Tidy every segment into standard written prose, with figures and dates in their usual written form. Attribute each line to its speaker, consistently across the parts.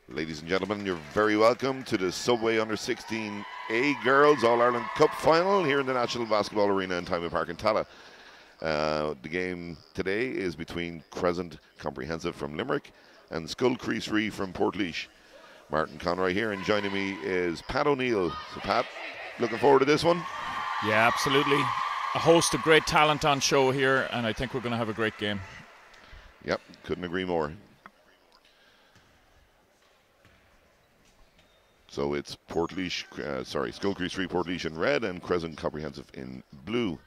Speaker 1: Ladies and gentlemen, you're very welcome to the Subway Under 16A Girls All-Ireland Cup Final here in the National Basketball Arena in Timon Park in Tala. The game today is between Crescent Comprehensive from Limerick and Scoil from Portlaoise. Martin Conroy here, and joining me is Pat O'Neill. So Pat, looking forward to this one?
Speaker 2: Yeah, absolutely. A host of great talent on show here, and I think we're going to have a great game.
Speaker 1: Yep, couldn't agree more. So it's Scoil 3 Portlaoise in red and Crescent Comprehensive in blue.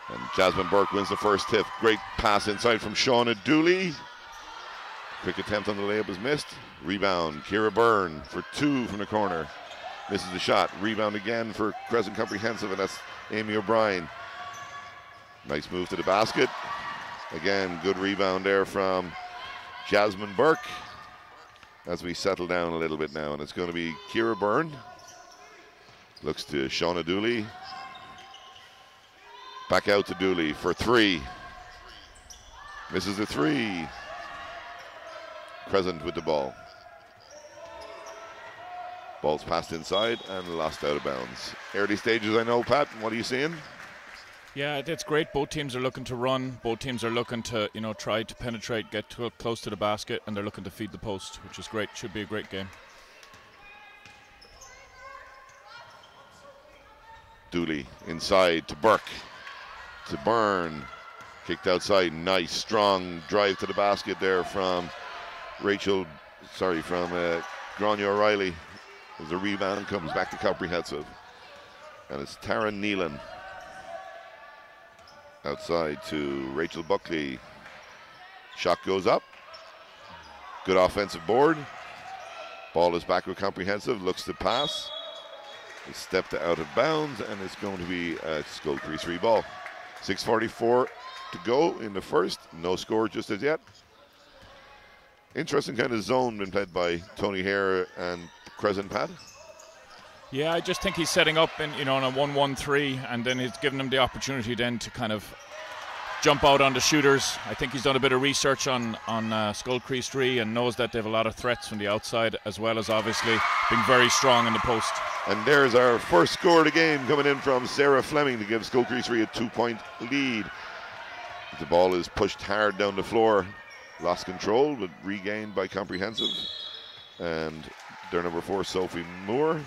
Speaker 1: And Jasmine Burke wins the first tip. Great pass inside from Shauna Dooley. Quick attempt on the layup is missed. Rebound, Kira Byrne for two from the corner. Misses the shot. Rebound again for Crescent Comprehensive, and that's Amy O'Brien. Nice move to the basket. Again, good rebound there from Jasmine Burke. As we settle down a little bit now, and it's going to be Kira Byrne. Looks to Shauna Dooley. Back out to Dooley for three. Misses the three. Crescent with the ball. Ball's passed inside and lost out of bounds. Early stages, I know, Pat. What are you seeing?
Speaker 2: Yeah, it's great. Both teams are looking to run. Both teams are looking to, try to penetrate, get close to the basket, and they're looking to feed the post, which is great. Should be a great game.
Speaker 1: Dooley inside to Burke. To Byrne. Kicked outside. Nice, strong drive to the basket there from Grania O'Reilly. There's a rebound and comes back to Comprehensive. And it's Tara Neelan. Outside to Rachel Buckley. Shot goes up. Good offensive board. Ball is back with Comprehensive. Looks to pass. It's stepped out of bounds, and it's going to be a Scoil 3 ball. 6:44 to go in the first. No score just as yet. Interesting kind of zone been played by Tony Hare and Crescent, Pat.
Speaker 2: Yeah, I just think he's setting up in on a 1-1-3, and then he's given them the opportunity then to kind of jump out on the shooters. I think he's done a bit of research on Scoil 3 and knows that they have a lot of threats from the outside, as well as obviously being very strong in the post.
Speaker 1: And there's our first score of the game coming in from Sarah Fleming to give Scoil 3 a 2-point lead. The ball is pushed hard down the floor. Lost control, but regained by Comprehensive. And their number 4, Sophie Moore.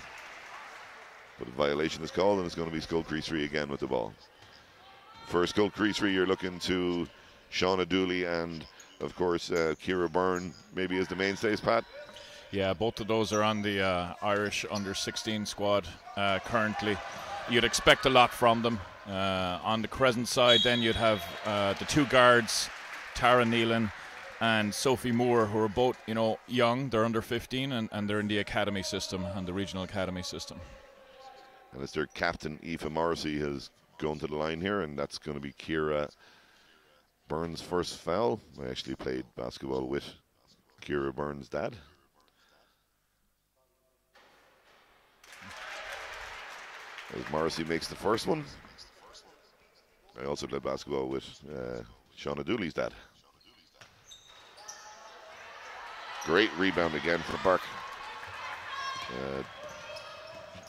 Speaker 1: But a violation is called, and it's going to be Scoil 3 again with the ball. For Scoil 3, you're looking to Shauna Dooley and, of course, Kira Byrne maybe as the mainstays, Pat.
Speaker 2: Yeah, both of those are on the Irish under-16 squad currently. You'd expect a lot from them. On the Crescent side, then you'd have the two guards, Tara Neelan and Sophie Moore, who are both, young. They're under 15, and they're in the academy system and the regional academy system.
Speaker 1: And as their captain, Aoife Morrissey, has gone to the line here, and that's going to be Kira Byrne's first foul. I actually played basketball with Kira Byrne's dad. As Morrissey makes the first one. I also played basketball with Shauna Dooley's dad. Great rebound again for Burke.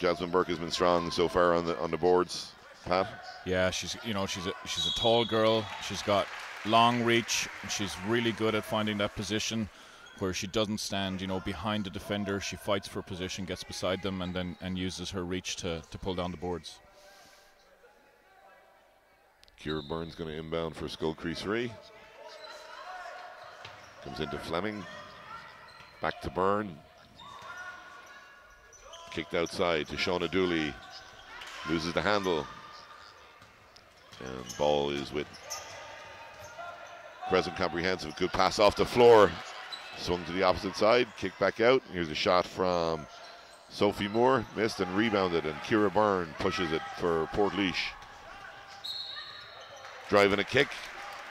Speaker 1: Jasmine Burke has been strong so far on the boards, Pat.
Speaker 2: Yeah, she's a tall girl. She's got long reach. She's really good at finding that position where she doesn't stand, behind the defender. She fights for position, gets beside them, and uses her reach to pull down the boards.
Speaker 1: Kira Byrne's going to inbound for Scoil 3. Comes into Fleming. Back to Byrne. Kicked outside to Shauna Dooley. Loses the handle. And ball is with Crescent Comprehensive. Good pass off the floor. Swung to the opposite side. Kicked back out. Here's a shot from Sophie Moore. Missed and rebounded. And Kira Byrne pushes it for Portlaoise. Driving a kick.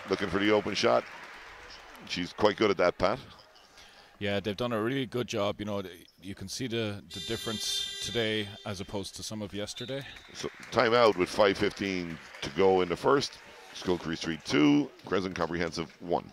Speaker 1: Looking for the open shot. She's quite good at that, Pat.
Speaker 2: Yeah, they've done a really good job. You know, you can see the difference today as opposed to some of yesterday.
Speaker 1: So timeout with 5:15 to go in the first. Scoil Crescent 3-2, Crescent Comprehensive 1.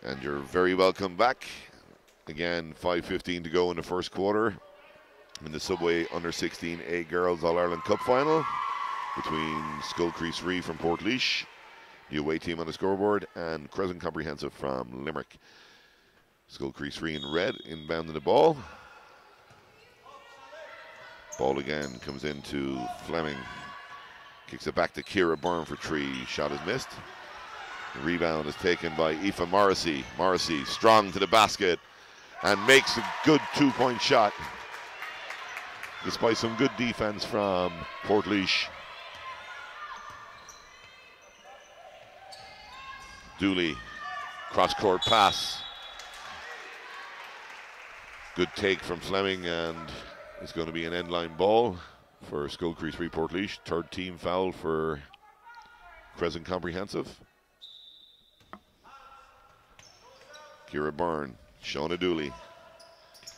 Speaker 1: And you're very welcome back. Again, 5:15 to go in the first quarter in the Subway Under-16A Girls All-Ireland Cup Final between Scoil Crescent from Portlaoise, the away team on the scoreboard, and Crescent Comprehensive from Limerick. Scoil Crescent in red, inbounding the ball. Ball again comes into Fleming. Kicks it back to Kira Byrne for 3. Shot is missed. The rebound is taken by Aoife Morrissey. Morrissey strong to the basket and makes a good 2-point shot. Despite some good defense from Portlaoise. Dooley, cross-court pass. Good take from Fleming, and it's going to be an end-line ball for Scoil Crescent Portlaoise. Third team foul for Crescent Comprehensive. Kira Byrne, Shauna Dooley.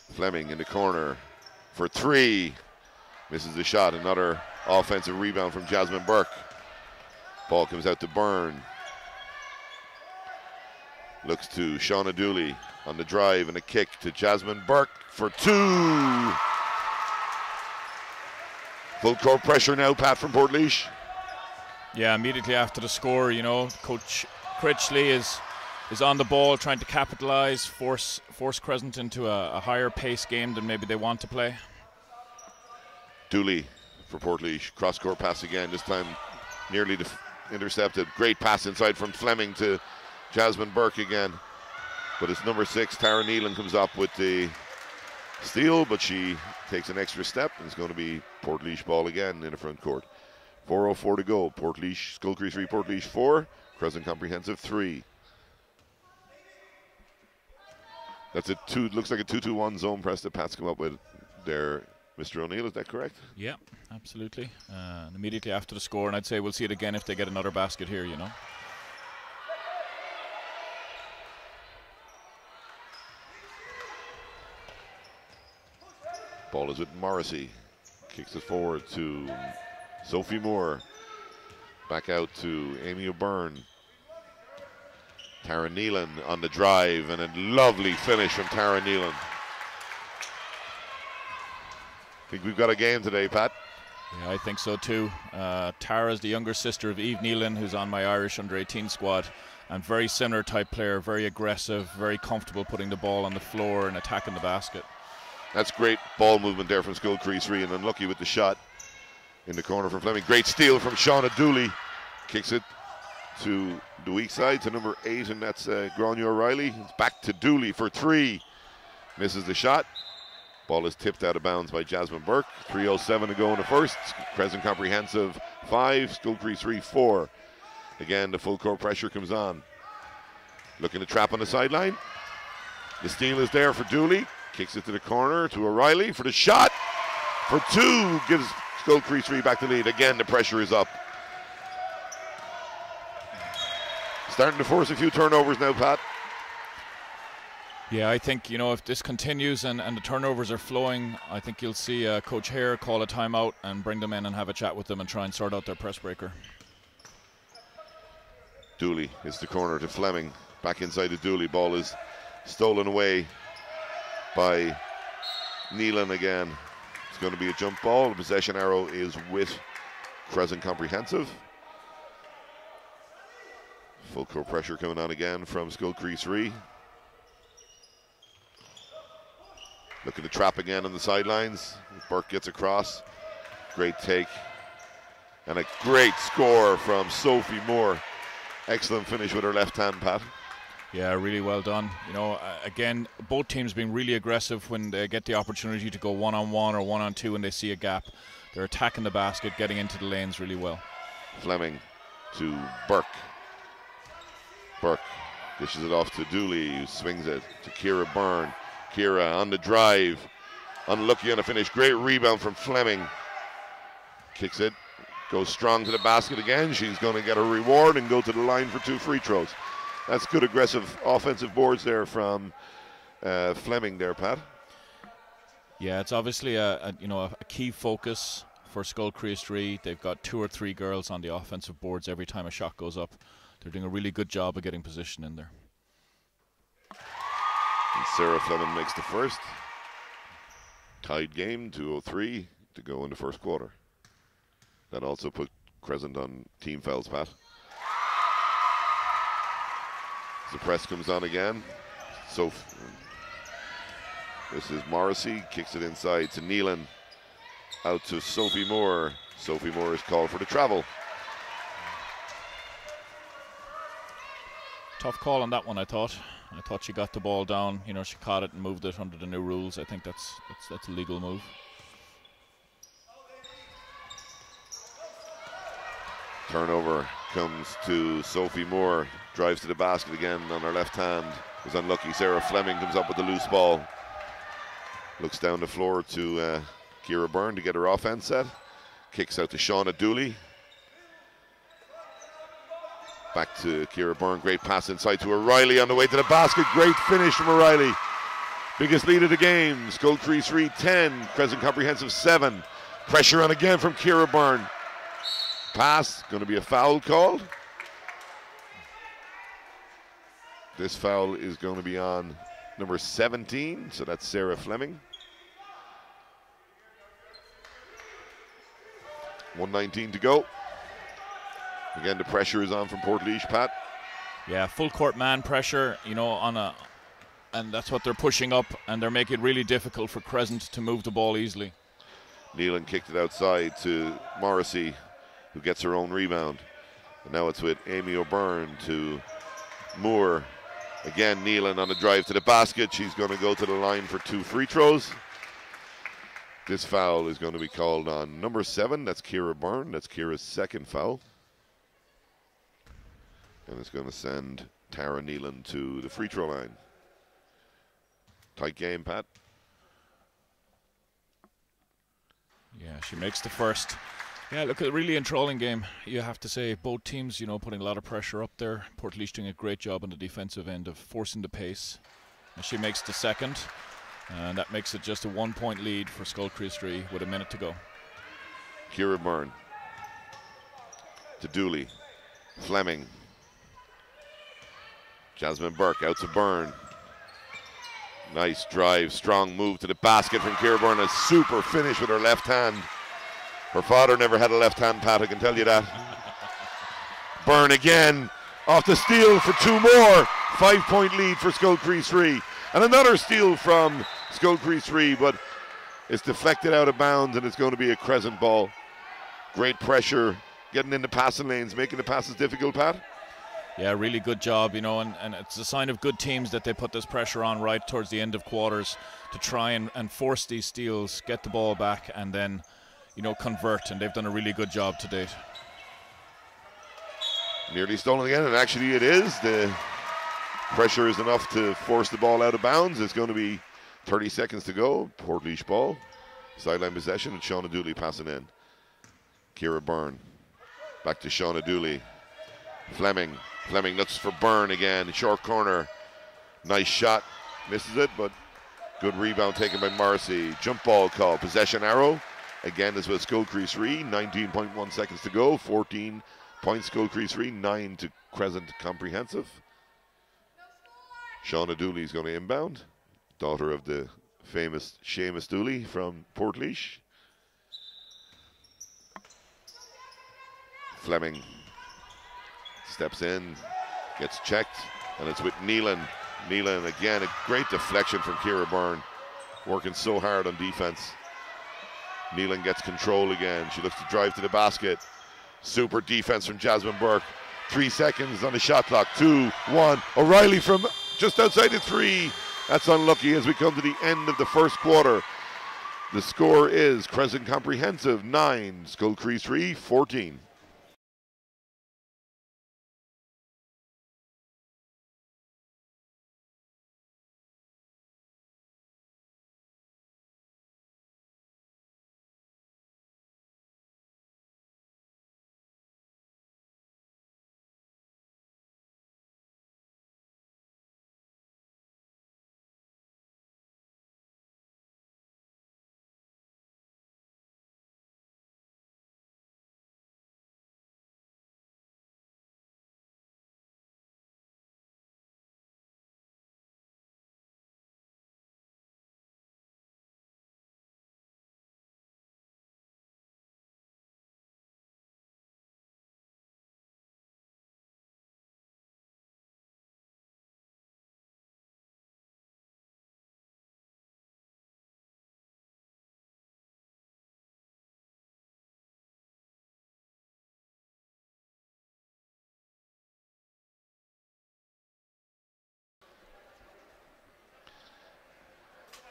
Speaker 1: Fleming in the corner for 3. Misses the shot. Another offensive rebound from Jasmine Burke. Ball comes out to Byrne. Looks to Shauna Dooley on the drive and a kick to Jasmine Burke for 2. Full court pressure now, Pat, from Portlaoise.
Speaker 2: Yeah, immediately after the score, you know, Coach Critchley is on the ball, trying to capitalize, force Crescent into a higher pace game than maybe they want to play.
Speaker 1: Dooley for Portlaoise, cross-court pass again, this time nearly intercepted. Great pass inside from Fleming to Jasmine Burke again. But it's number 6, Tara Nealon, comes up with the steal, but she takes an extra step, and it's going to be Portlaoise ball again in the front court. 4:04 to go. Portlaoise, Scoil Crescent 3, Portlaoise 4, Crescent Comprehensive 3. That's a looks like a 2-2-1 zone press that Pat's come up with there, Mr. O'Neill. Is that correct?
Speaker 2: Yeah, absolutely. And immediately after the score, and I'd say we'll see it again if they get another basket here, you know.
Speaker 1: Ball is with Morrissey. Kicks it forward to Sophie Moore. Back out to Amy O'Byrne. Tara Nealon on the drive, and a lovely finish from Tara Nealon. I think we've got a game today, Pat.
Speaker 2: Yeah, I think so too. Tara's the younger sister of Eve Nealon, who's on my Irish under-18 squad, and very similar type player, very aggressive, very comfortable putting the ball on the floor and attacking the basket.
Speaker 1: That's great ball movement there from Scoil Crescent, and unlucky with the shot in the corner from Fleming. Great steal from Shauna Dooley. Kicks it to the weak side to number 8, and that's Grania O'Reilly. It's back to Dooley for 3. Misses the shot. Ball is tipped out of bounds by Jasmine Burke. 3:07 to go in the first. Crescent Comprehensive 5, Scoil Crescent 4. Again, the full court pressure comes on. Looking to trap on the sideline. The steal is there for Dooley. Kicks it to the corner to O'Reilly for the shot. For 2, gives Scoil Crescent back the lead. Again, the pressure is up. Starting to force a few turnovers now, Pat.
Speaker 2: Yeah, I think, you know, if this continues and the turnovers are flowing, I think you'll see Coach Hare call a timeout and bring them in and have a chat with them and try and sort out their press breaker.
Speaker 1: Dooley is the corner to Fleming. Back inside to Dooley. Ball is stolen away by Nealon again. It's going to be a jump ball. The possession arrow is with Crescent Comprehensive. Full court pressure coming on again from Scoil Chriost. Looking to trap again on the sidelines. Burke gets across. Great take. And a great score from Sophie Moore. Excellent finish with her left hand, Pat.
Speaker 2: Yeah, really well done. You know, again, both teams being really aggressive when they get the opportunity to go one-on-one or one-on-two and they see a gap. They're attacking the basket, getting into the lanes really well.
Speaker 1: Fleming to Burke. Burke dishes it off to Dooley, who swings it to Kira Byrne. Kira on the drive. Unlucky on the finish. Great rebound from Fleming. Kicks it. Goes strong to the basket again. She's going to get a reward and go to the line for 2 free throws. That's good aggressive offensive boards there from Fleming there, Pat.
Speaker 2: Yeah, it's obviously a key focus for Scoil Chriost. They've got 2 or 3 girls on the offensive boards every time a shot goes up. They're doing a really good job of getting position in there.
Speaker 1: And Sarah Fleming makes the first. Tied game, 2:03 to go in the first quarter. That also put Crescent on team fouls, Pat. The press comes on again. So this is Morrissey, kicks it inside to Nealon. Out to Sophie Moore. Sophie Moore is called for the travel.
Speaker 2: Tough call on that one, I thought. I thought she got the ball down. You know, she caught it and moved it under the new rules. I think that's a legal move.
Speaker 1: Turnover comes to Sophie Moore. Drives to the basket again on her left hand. Was unlucky. Sarah Fleming comes up with the loose ball. Looks down the floor to Kira Byrne to get her offense set. Kicks out to Shauna Dooley. Back to Kira Byrne. Great pass inside to O'Reilly on the way to the basket. Great finish from O'Reilly. Biggest lead of the game. Scoil Chriost 10. Crescent Comprehensive 7. Pressure on again from Kira Byrne. Pass. Going to be a foul called. This foul is going to be on number 17. So that's Sarah Fleming. 1:19 to go. Again, the pressure is on from Portlaoise, Pat.
Speaker 2: Yeah, full court man pressure, you know, and that's what they're pushing up, and they're making it really difficult for Crescent to move the ball easily.
Speaker 1: Nealon kicked it outside to Morrissey, who gets her own rebound. And now it's with Amy O'Byrne to Moore. Again, Nealon on the drive to the basket. She's going to go to the line for 2 free throws. This foul is going to be called on number 7. That's Kira Byrne. That's Kira's second foul. And it's going to send Tara Nealon to the free throw line. Tight game, Pat.
Speaker 2: Yeah, she makes the first. Yeah, look, a really enthralling game, you have to say. Both teams, you know, putting a lot of pressure up there. Portlaoise doing a great job on the defensive end of forcing the pace. And she makes the second. And that makes it just a 1-point lead for Scoil Chriost with a minute to go.
Speaker 1: Kira Byrne to Dooley. Fleming. Jasmine Burke out to Byrne. Nice drive, strong move to the basket from Kira Byrne. A super finish with her left hand. Her father never had a left hand, Pat, I can tell you that. Byrne again, off the steal for 2 more. 5-point lead for Scoil Chriost. And another steal from Scoil Chriost, but it's deflected out of bounds and it's going to be a Crescent ball. Great pressure, getting into passing lanes, making the passes difficult, Pat.
Speaker 2: Yeah, really good job, you know, and it's a sign of good teams that they put this pressure on right towards the end of quarters to try and force these steals, get the ball back, and then, you know, convert, and they've done a really good job to date.
Speaker 1: Nearly stolen again, and actually it is. The pressure is enough to force the ball out of bounds. It's going to be 30 seconds to go. Portlaoise ball. Sideline possession, and Shauna Dooley passing in. Kira Byrne. Back to Shauna Dooley. Fleming looks for Byrne again. Short corner. Nice shot. Misses it, but good rebound taken by Morrissey. Jump ball call. Possession arrow. Again, this was Scoil Chriost. 19.1 seconds to go. 14 points, Scoil 3, 9 to Crescent Comprehensive. Shauna Dooley is going to inbound, daughter of the famous Seamus Dooley from Portlaoise. Fleming steps in, gets checked, and it's with Neelan. Neelan again, a great deflection from Ciara Byrne, working so hard on defense. Neelan gets control again. She looks to drive to the basket. Super defense from Jasmine Burke. 3 seconds on the shot clock. 2, 1. O'Reilly from just outside the 3. That's unlucky as we come to the end of the first quarter. The score is Crescent Comprehensive 9, Scoil 3, 14.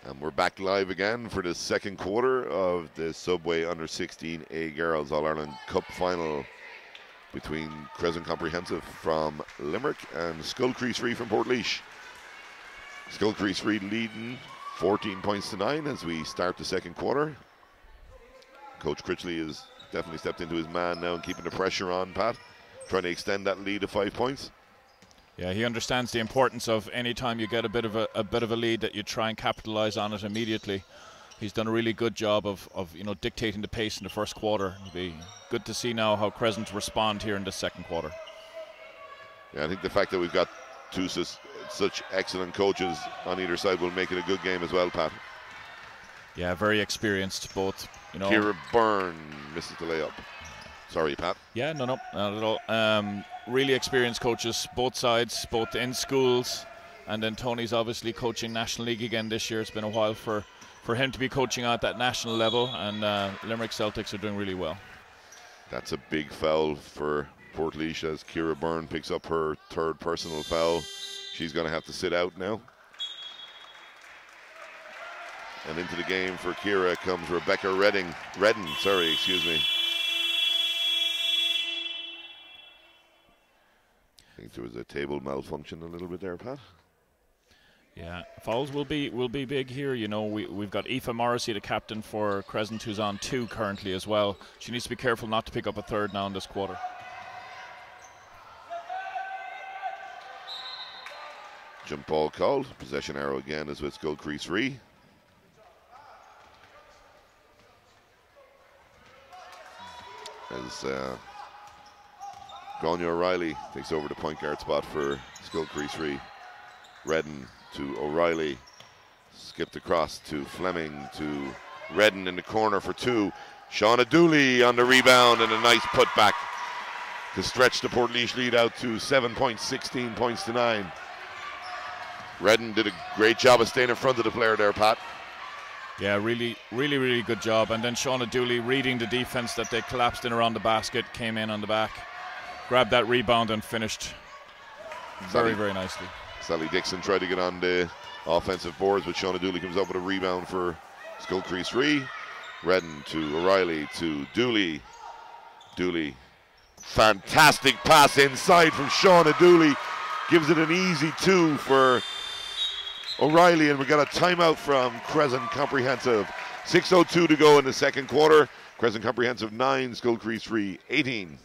Speaker 1: And we're back live again for the second quarter of the Subway Under 16A Girls All-Ireland Cup final between Crescent Comprehensive from Limerick and Scoil 3 from Portlaoise. Scoil 3 leading 14 points to 9 as we start the second quarter. Coach Critchley has definitely stepped into his man now and keeping the pressure on, Pat, trying to extend that lead to 5 points.
Speaker 2: Yeah, he understands the importance of any time you get a bit of a lead that you try and capitalize on it immediately. He's done a really good job of dictating the pace in the first quarter. It'll be good to see now how Crescent respond here in the second quarter.
Speaker 1: Yeah, I think the fact that we've got two such excellent coaches on either side will make it a good game as well, Pat.
Speaker 2: Yeah, very experienced both.
Speaker 1: Ciara Byrne misses the layup. Sorry, Pat.
Speaker 2: Yeah, no, not at all. Really experienced coaches, both sides, both in schools, and then Tony's obviously coaching National League again this year. It's been a while for him to be coaching at that national level, and Limerick Celtics are doing really well.
Speaker 1: That's a big foul for Portlaoise as Ciara Byrne picks up her third personal foul. She's going to have to sit out now. And into the game for Ciara comes Rebecca Redden, excuse me. I think there was a table malfunction a little bit there, Pat.
Speaker 2: Yeah, fouls will be big here. We've got Aoife Morrissey, the captain for Crescent, who's on 2 currently as well. She needs to be careful not to pick up a third now in this quarter.
Speaker 1: Jump ball called. Possession arrow again is with Scoil 3. As Gráinne O'Reilly takes over the point guard spot for Scoil 3. Redden to O'Reilly. Skipped across to Fleming to Redden in the corner for 2. Shauna Dooley on the rebound and a nice putback to stretch the Portlaoise lead out to 7 points, 16 points to 9. Redden did a great job of staying in front of the player there, Pat.
Speaker 2: Yeah, really good job. And then Shauna Dooley reading the defense that they collapsed in around the basket, came in on the back, grabbed that rebound and finished very nicely. Sally
Speaker 1: Dixon tried to get on the offensive boards, but Shauna Dooley comes up with a rebound for Scoil 3. Redden to O'Reilly to Dooley. Dooley, fantastic pass inside from Shauna Dooley. Gives it an easy 2 for O'Reilly, and we got a timeout from Crescent Comprehensive. 6:02 to go in the second quarter. Crescent Comprehensive 9, Scoil 3 18.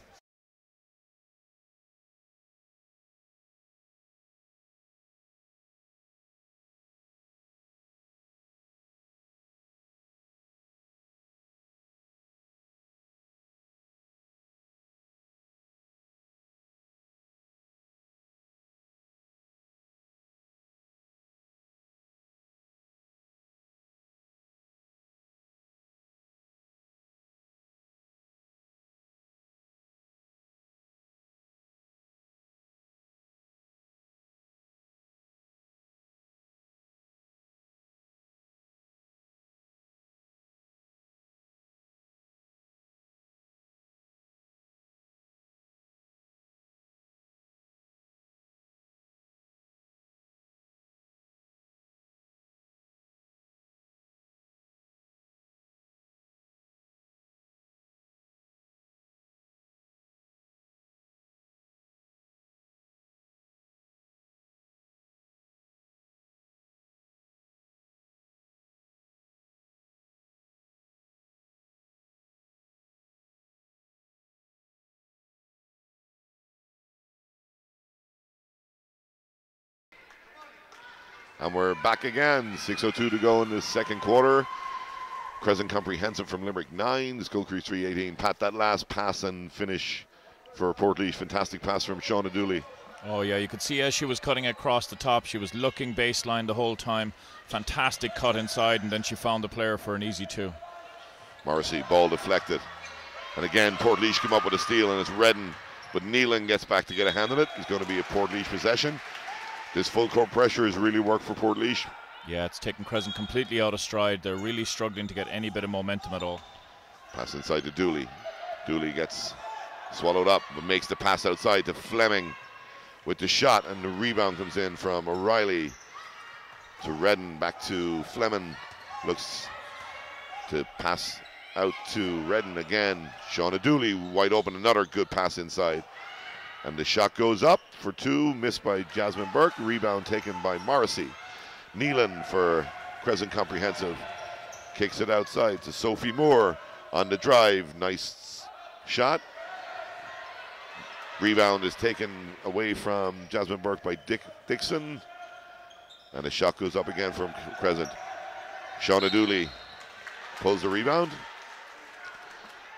Speaker 1: And we're back again. 6:02 to go in the second quarter. Crescent Comprehensive from Limerick 9, Scoil Crease 3 18. Pat, that last pass and finish for Portlaoise. Fantastic pass from Shauna Dooley.
Speaker 2: Oh yeah, you could see as she was cutting across the top, she was looking baseline the whole time. Fantastic cut inside, and then she found the player for an easy 2.
Speaker 1: Morrissey, ball deflected. And again, Portlaoise came up with a steal, and it's Redden. But Nealon gets back to get a hand on it. It's going to be a Portlaoise possession. This full court pressure has really worked for Portlaoise.
Speaker 2: Yeah, it's taken Crescent completely out of stride. They're really struggling to get any bit of momentum at all.
Speaker 1: Pass inside to Dooley. Dooley gets swallowed up, but makes the pass outside to Fleming with the shot, and the rebound comes in from O'Reilly to Redden, back to Fleming. Looks to pass out to Redden again. Shauna Dooley wide open, another good pass inside. And the shot goes up for 2, missed by Jasmine Burke. Rebound taken by Morrissey. Nealon for Crescent Comprehensive kicks it outside to Sophie Moore on the drive. Nice shot. Rebound is taken away from Jasmine Burke by Dixon. And the shot goes up again from Crescent. Shauna Dooley pulls the rebound.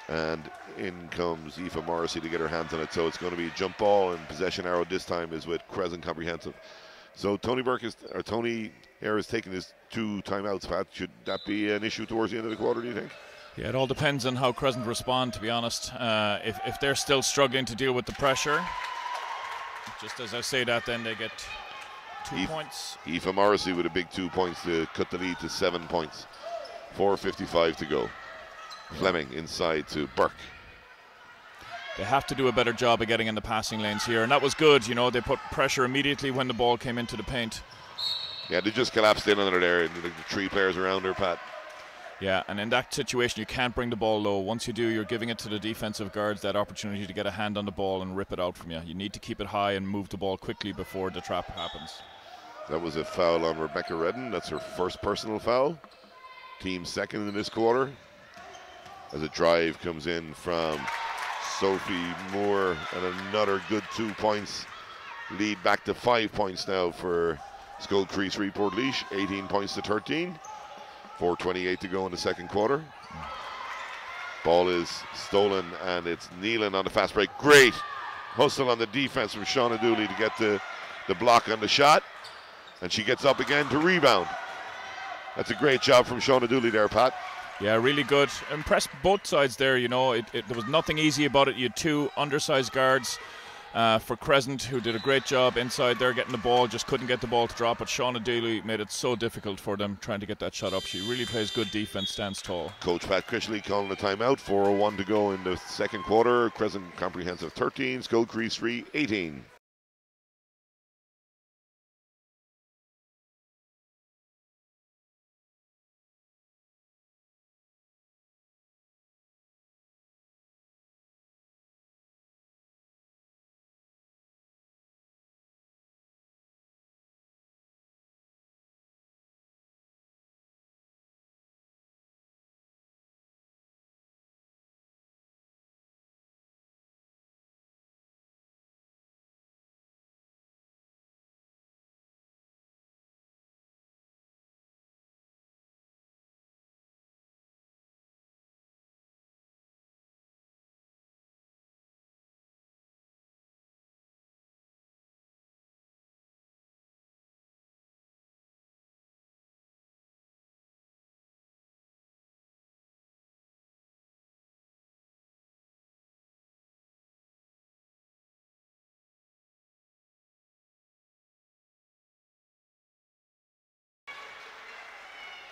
Speaker 1: And in comes Aoife Morrissey to get her hands on it. So it's going to be a jump ball, and possession arrow this time is with Crescent Comprehensive. So Tony Ayre is taking his 2 timeouts, Pat. Should that be an issue towards the end of the quarter, do you think?
Speaker 2: Yeah, it all depends on how Crescent respond, to be honest. If they're still struggling to deal with the pressure, just as I say that, then they get 2 points.
Speaker 1: Aoife Morrissey with a big 2 points to cut the lead to 7 points. 4:55 to go. Fleming inside to Burke.
Speaker 2: They have to do a better job of getting in the passing lanes here, and that was good. You know, they put pressure immediately when the ball came into the paint.
Speaker 1: Yeah, they just collapsed in under there, and the 3 players around her, Pat.
Speaker 2: Yeah, and in that situation, you can't bring the ball low. Once you do, you're giving it to the defensive guards that opportunity to get a hand on the ball and rip it out from you. You need to keep it high and move the ball quickly before the trap happens.
Speaker 1: That was a foul on Rebecca Redden. That's her first personal foul. Team second in this quarter. As a drive comes in from Sophie Moore, and another good 2 points. Lead back to 5 points now for Scoil Crease 3 Portlaoise, 18 points to 13. 4:28 to go in the second quarter. Ball is stolen, and it's Nealon on the fast break. Great hustle on the defense from Shauna Dooley to get the block on the shot. And she gets up again to rebound. That's a great job from Shauna Dooley there, Pat.
Speaker 2: Yeah, really good. Impressed both sides there, you know. There was nothing easy about it. You had 2 undersized guards for Crescent who did a great job inside there getting the ball, just couldn't get the ball to drop. But Shauna Dooley made it so difficult for them trying to get that shot up. She really plays good defense, stands tall.
Speaker 1: Coach Pat Crishley calling the timeout. 4:01 to go in the second quarter. Crescent Comprehensive 13, Scoil Crease 3 18.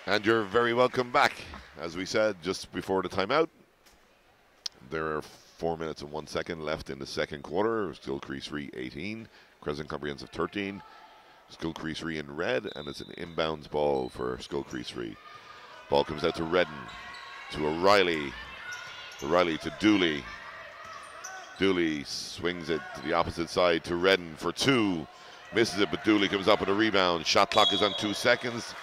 Speaker 1: And you're very welcome back. As we said just before the timeout, there are 4 minutes and 1 second left in the second quarter. Scoil Crease 3 18, Crescent Comprehensive 13, Scoil Crease 3 in red, and it's an inbounds ball for Scoil Crease 3. Ball comes out to Redden, to O'Reilly, O'Reilly to Dooley. Dooley swings it to the opposite side to Redden for 2. Misses it, but Dooley comes up with a rebound. Shot clock is on 2 seconds.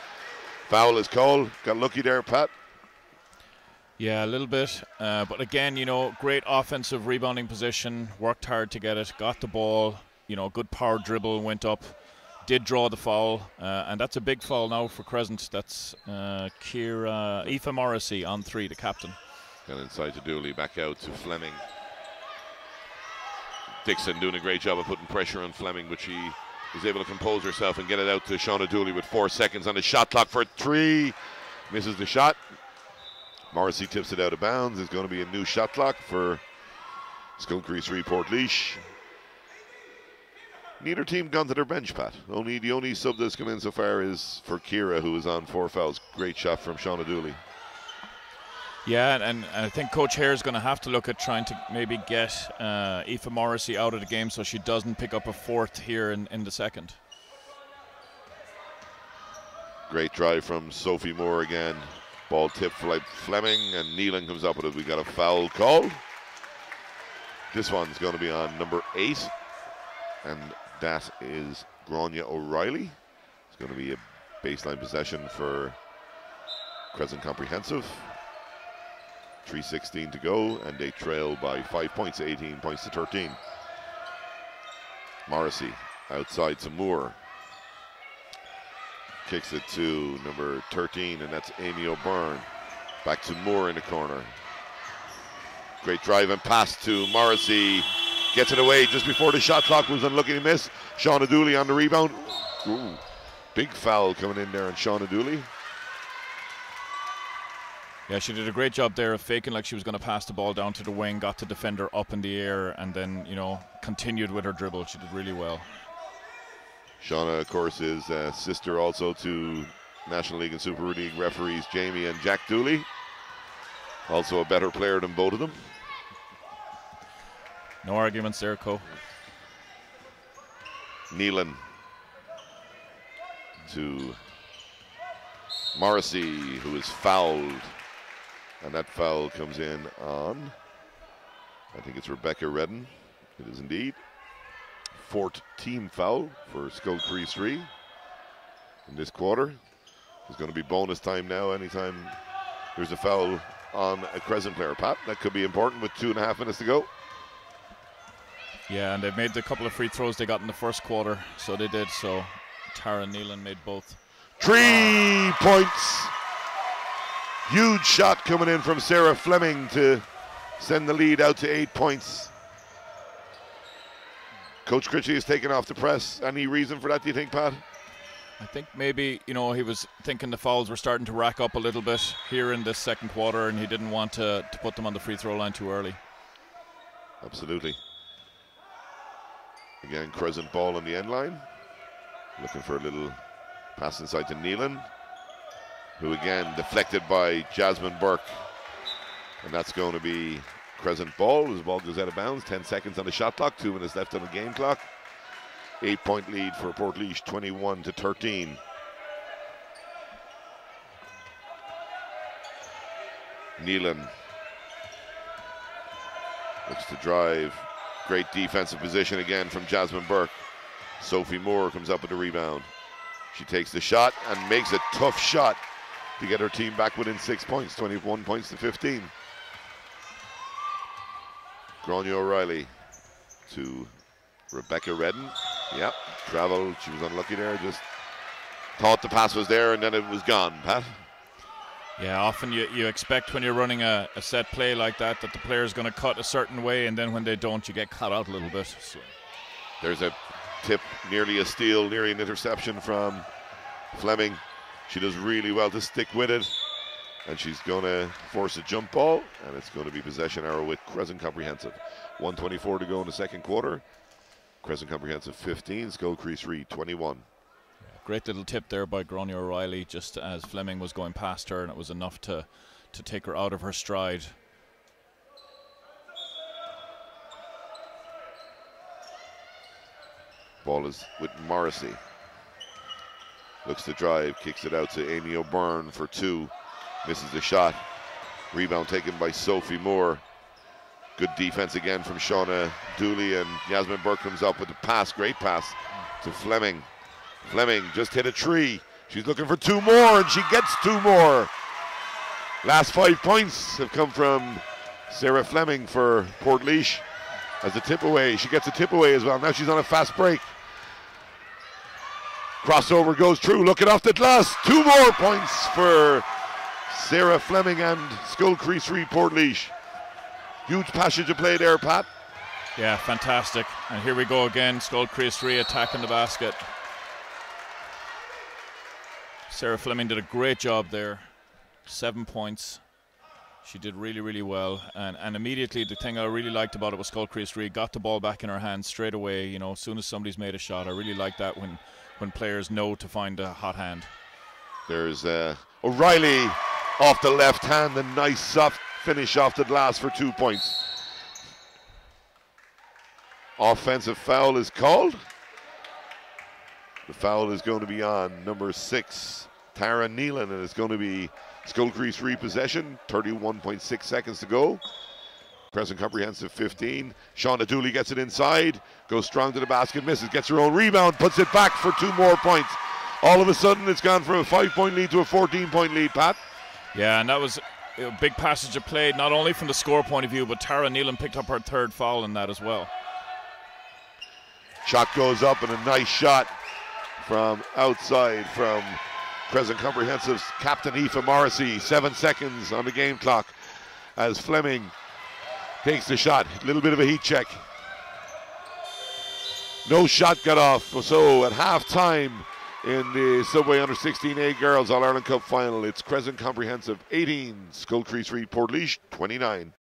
Speaker 1: Foul is called. Got lucky there, Pat.
Speaker 2: Yeah, a little bit. But again, you know, great offensive rebounding position. Worked hard to get it. Got the ball. You know, good power dribble. Went up. did draw the foul, and that's a big foul now for Crescent. That's Aoife Morrissey on 3, the captain.
Speaker 1: And inside to Dooley, back out to Fleming. Dixon doing a great job of putting pressure on Fleming, but she is able to compose herself and get it out to Shauna Dooley with 4 seconds on the shot clock for 3. Misses the shot. Morrissey tips it out of bounds. It's going to be a new shot clock for Scoil 3 Portlaoise. Neither team gone to their bench, Pat. The only sub that's come in so far is for Kira, who is on 4 fouls. Great shot from Shauna Dooley.
Speaker 2: Yeah, and I think Coach Hare is going to have to look at trying to maybe get Aoife Morrissey out of the game so she doesn't pick up a 4th here in the second.
Speaker 1: Great drive from Sophie Moore again. Ball tipped for Fleming, and Neelan comes up with it. We got a foul call. This one's going to be on number 8, and that is Grania O'Reilly. It's going to be a baseline possession for Crescent Comprehensive. 3:16 to go, and they trail by 5 points, 18 points to 13. Morrissey outside to Moore. Kicks it to number 13, and that's Amy O'Byrne. Back to Moore in the corner. Great drive and pass to Morrissey. Gets it away just before the shot clock. Was unlucky to miss. Shauna Dooley on the rebound. Ooh, big foul coming in there on Shauna Dooley.
Speaker 2: Yeah, she did a great job there of faking like she was going to pass the ball down to the wing, got the defender up in the air, and then, continued with her dribble. She did really well.
Speaker 1: Shauna, of course, is sister also to National League and Super League referees Jamie and Jack Dooley. Also a better player than both of them.
Speaker 2: No arguments there, Co.
Speaker 1: Neelan to Morrissey, who is fouled. And that foul comes in on, I think it's Rebecca Redden. It is indeed. 4th team foul for Scoil 3 in this quarter. There's going to be bonus time now anytime there's a foul on a Crescent player. Pat, that could be important with 2.5 minutes to go.
Speaker 2: Yeah, and they've made the couple of free throws they got in the first quarter, so they did. So Tara Neelan made both.
Speaker 1: 3 points. Huge shot coming in from Sarah Fleming to send the lead out to 8 points. Coach Critchley is taking off the press. Any reason for that, do you think, Pat?
Speaker 2: I think maybe, he was thinking the fouls were starting to rack up a little bit here in this second quarter, and he didn't want to put them on the free throw line too early.
Speaker 1: Absolutely. Again, Crescent ball on the end line. Looking for a little pass inside to Neelan, who again deflected by Jasmine Burke. And that's going to be Crescent ball as the ball goes out of bounds. 10 seconds on the shot clock, 2 minutes left on the game clock. 8-point lead for Portlaoise, 21-13. Neelan looks to drive. Great defensive position again from Jasmine Burke. Sophie Moore comes up with the rebound. She takes the shot and makes a tough shot to get her team back within 6 points, 21 points to 15. Grania O'Reilly to Rebecca Redden. Yep, traveled. She was unlucky there. Just thought the pass was there and then it was gone, Pat.
Speaker 2: Yeah, often you expect when you're running a set play like that the player's going to cut a certain way, and then when they don't, you get cut out a little bit. So.
Speaker 1: There's a tip, nearly a steal, nearly an interception from Fleming. She does really well to stick with it, and she's going to force a jump ball, and it's going to be possession arrow with Crescent Comprehensive. 1:24 to go in the second quarter. Crescent Comprehensive 15, Scoil 3 21.
Speaker 2: Great little tip there by Grania O'Reilly, just as Fleming was going past her, and it was enough to take her out of her stride.
Speaker 1: Ball is with Morrissey. Looks to drive, kicks it out to Amy O'Byrne for 2. Misses the shot. Rebound taken by Sophie Moore. Good defense again from Shauna Dooley, and Jasmine Burke comes up with the pass. Great pass to Fleming. Fleming just hit a 3. She's looking for 2 more, and she gets 2 more. Last 5 points have come from Sarah Fleming for Portlaoise as a tip away. She gets a tip away as well. Now she's on a fast break. Crossover goes through, looking off the glass. 2 more points for Sarah Fleming and Scoil Crease Portlaoise. Huge passage of play there, Pat.
Speaker 2: Yeah, fantastic. And here we go again. Scoil Crease attacking the basket. Sarah Fleming did a great job there. 7 points. She did really, really well. And immediately, the thing I really liked about it was Scoil Crease got the ball back in her hands straight away. You know, as soon as somebody's made a shot, I really like that when players know to find a hot hand.
Speaker 1: There's O'Reilly off the left hand. A nice soft finish off the glass for 2 points. Offensive foul is called. The foul is going to be on number 6, Tara Nealon, and it's going to be Scoil Crease repossession. 31.6 seconds to go. Crescent Comprehensive 15. Shauna Dooley gets it inside, goes strong to the basket, misses, gets her own rebound, puts it back for 2 more points. All of a sudden, it's gone from a 5-point lead to a 14-point lead, Pat.
Speaker 2: Yeah, and that was a big passage of play, not only from the score point of view, but Tara Nealon picked up her 3rd foul in that as well.
Speaker 1: Shot goes up, and a nice shot from outside from Crescent Comprehensive's captain Aoife Morrissey. 7 seconds on the game clock as Fleming takes the shot. A little bit of a heat check. No shot got off. So at halftime in the Subway Under 16A Girls All-Ireland Cup final, it's Crescent Comprehensive 18, Scoil Crease Portlaoise 29.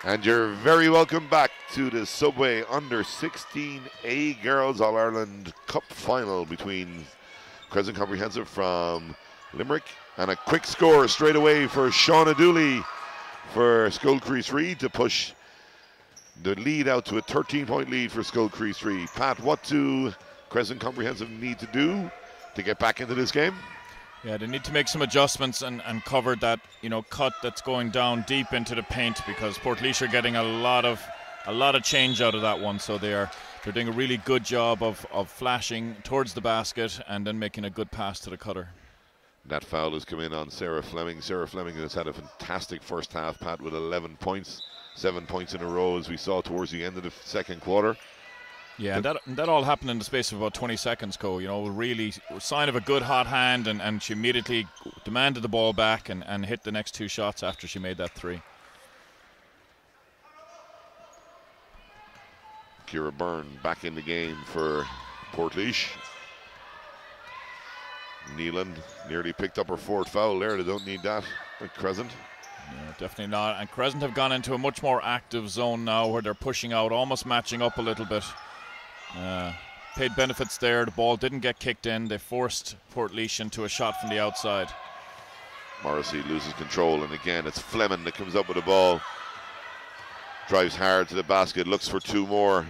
Speaker 1: And you're very welcome back to the Subway Under 16A Girls All-Ireland Cup final between Crescent Comprehensive from Limerick. And a quick score straight away for Shauna Dooley for Scoil Chriost Reid to push the lead out to a 13-point lead for Scoil Chriost Reid. Pat, what do Crescent Comprehensive need to do to get back into this game?
Speaker 2: Yeah, they need to make some adjustments and cover that, cut that's going down deep into the paint, because Portlaoise are getting a lot of change out of that one. So they're doing a really good job of flashing towards the basket and then making a good pass to the cutter.
Speaker 1: That foul has come in on Sarah Fleming. Sarah Fleming has had a fantastic first half, Pat, with 11 points, 7 points in a row, as we saw towards the end of the second quarter.
Speaker 2: Yeah, and that all happened in the space of about 20 seconds, really a sign of a good hot hand, and she immediately demanded the ball back and hit the next two shots after she made that three.
Speaker 1: Ciara Byrne back in the game for Portlaoise. Neelan nearly picked up her fourth foul there. They don't need that at Crescent.
Speaker 2: Yeah, definitely not. And Crescent have gone into a much more active zone now, where they're pushing out, almost matching up a little bit. Paid benefits there. The ball didn't get kicked in. They forced Portlaoise into a shot from the outside.
Speaker 1: Morrissey loses control, and again it's Fleming that comes up with the ball. Drives hard to the basket, looks for two more.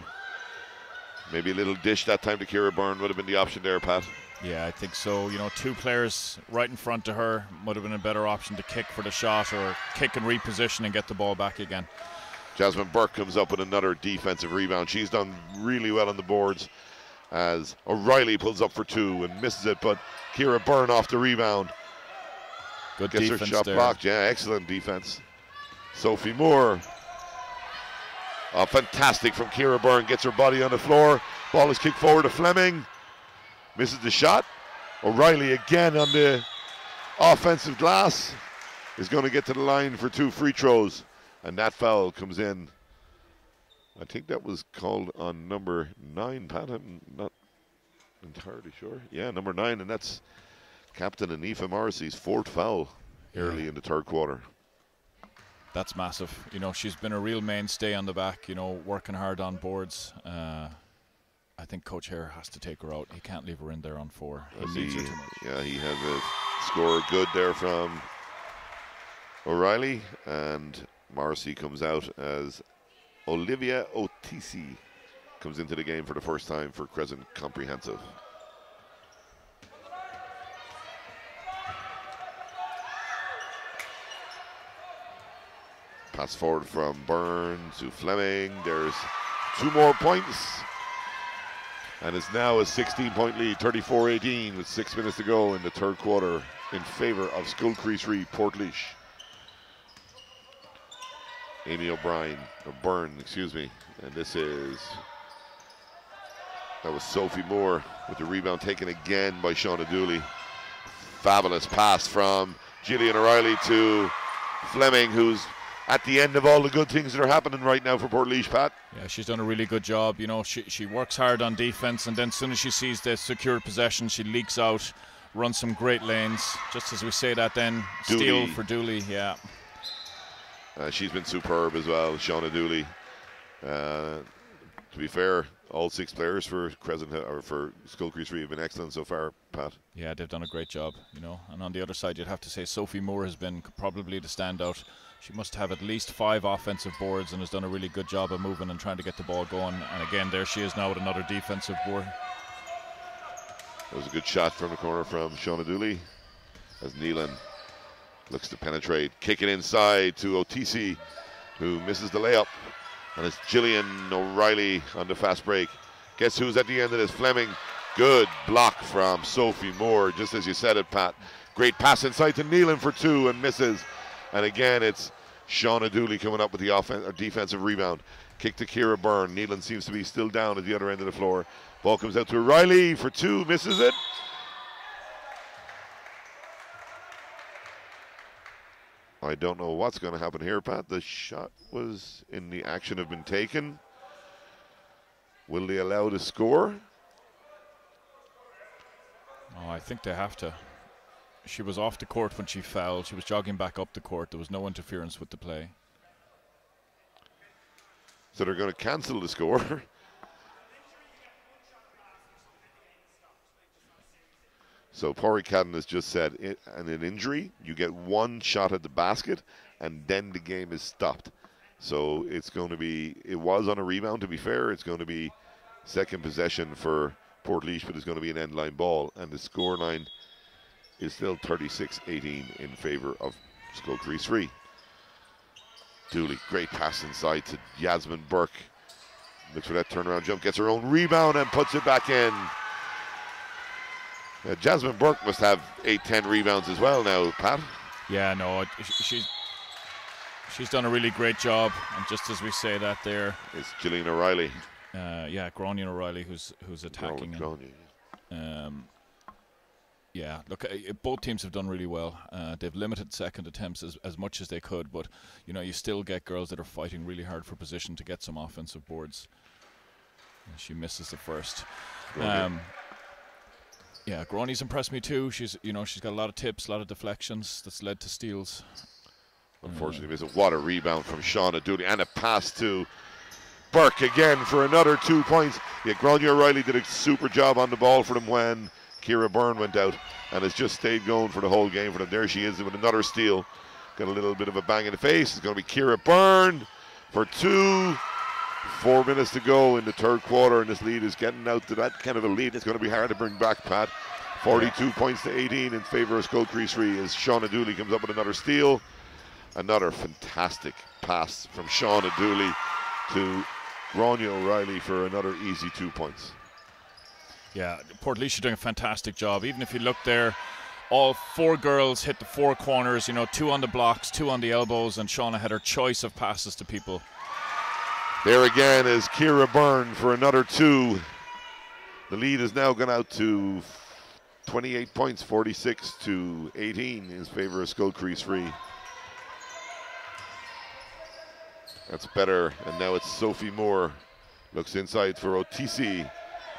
Speaker 1: Maybe a little dish that time to Ciara Byrne would have been the option there, Pat.
Speaker 2: Yeah, I think so. Two players right in front of her would have been a better option to kick for the shot, or kick and reposition and get the ball back again.
Speaker 1: Jasmine Burke comes up with another defensive rebound. She's done really well on the boards, as O'Reilly pulls up for two and misses it, but Ciara Byrne off the rebound.
Speaker 2: Good
Speaker 1: Gets
Speaker 2: defense
Speaker 1: her shot
Speaker 2: there.
Speaker 1: blocked. Yeah, excellent defense. Sophie Moore. Oh, fantastic from Ciara Byrne. Gets her body on the floor. Ball is kicked forward to Fleming. Misses the shot. O'Reilly again on the offensive glass is going to get to the line for two free throws. And that foul comes in. I think that was called on number 9, Pat. I'm not entirely sure. Yeah, number 9, and that's Captain Aoife Morrissey's fourth foul early in the third quarter.
Speaker 2: That's massive. She's been a real mainstay on the back, working hard on boards. I think Coach Hare has to take her out. He can't leave her in there on 4. He needs her too much.
Speaker 1: Yeah, he has a score good there from O'Reilly, and Morrissey comes out as Olivia Otisi comes into the game for the first time for Crescent Comprehensive. Pass forward from Byrne to Fleming. There's 2 more points. And it's now a 16-point lead, 34-18, with 6 minutes to go in the third quarter in favor of Scoil Chriost Reid, Portlaoise. Amy O'Brien, or Byrne, excuse me. And that was Sophie Moore with the rebound taken again by Shauna Dooley. Fabulous pass from Gillian O'Reilly to Fleming, who's at the end of all the good things that are happening right now for Portlaoise, Pat.
Speaker 2: Yeah, she's done a really good job. She works hard on defense, and then as soon as she sees the secure possession, she leaks out, runs some great lanes. Just as we say that, then
Speaker 1: Dooley.
Speaker 2: Steal for Dooley, yeah.
Speaker 1: She's been superb as well, Shauna Dooley. To be fair, all 6 players for Crescent or for Scoil Chriost Reid have been excellent so far, Pat.
Speaker 2: Yeah, they've done a great job, And on the other side, you'd have to say Sophie Moore has been probably the standout. She must have at least 5 offensive boards and has done a really good job of moving and trying to get the ball going. And again, there she is now with another defensive board.
Speaker 1: That was a good shot from the corner from Shauna Dooley, as Neelan looks to penetrate. Kick it inside to Otisi, who misses the layup. And it's Gillian O'Reilly on the fast break. Guess who's at the end of this? Fleming. Good block from Sophie Moore, just as you said it, Pat. Great pass inside to Neelan for 2 and misses. And again, it's Shauna Dooley coming up with the defensive rebound. Kick to Ciara Byrne. Neelan seems to be still down at the other end of the floor. Ball comes out to O'Reilly for 2, misses it. I don't know what's going to happen here, Pat. The shot was in the action have been taken. Will they allow the score?
Speaker 2: Oh, I think they have to. She was off the court when she fouled. She was jogging back up the court. There was no interference with the play.
Speaker 1: So they're going to cancel the score. So Porricadden has just said, in an injury, you get one shot at the basket, and then the game is stopped. So it's going to be, it was on a rebound, to be fair. It's going to be second possession for Portlaoise, but it's going to be an end-line ball. And the score line is still 36-18 in favour of Scoil Chriost 3. Dooley, great pass inside to Yasmin Burke. Looks for that turnaround jump, gets her own rebound and puts it back in. Jasmine Burke must have 8-10 rebounds as well now, Pat.
Speaker 2: Yeah, no, she's done a really great job. And just as we say that, there
Speaker 1: is Gillian O'Reilly.
Speaker 2: Yeah, Gronion O'Reilly, who's attacking. Yeah, look, both teams have done really well. They've limited second attempts as much as they could, but you still get girls that are fighting really hard for position to get some offensive boards. And she misses the first. Yeah, Groni's impressed me too. She's got a lot of tips, a lot of deflections that's led to steals.
Speaker 1: Unfortunately, missed what a rebound from Shauna Dooley and a pass to Burke again for another 2 points. Yeah, Grania O'Reilly did a super job on the ball for them when Ciara Byrne went out and has just stayed going for the whole game for them. There she is with another steal. Got a little bit of a bang in the face. It's going to be Ciara Byrne for 2. 4 minutes to go in the third quarter, and this lead is getting out to that kind of a lead. It's going to be hard to bring back, Pat. 42 points to 18 in favour of Scoil Chriost 3 as Shauna Dooley comes up with another steal. Another fantastic pass from Shauna Dooley to Grania O'Reilly for another easy 2 points.
Speaker 2: Yeah, Portlaoise are doing a fantastic job. Even if you look there, all 4 girls hit the 4 corners, 2 on the blocks, 2 on the elbows, and Shauna had her choice of passes to people.
Speaker 1: There again is Ciara Byrne for another 2. The lead has now gone out to 28 points, 46-18 in favour of Scoil Chriost 3. That's better, and now it's Sophie Moore. Looks inside for Otisi.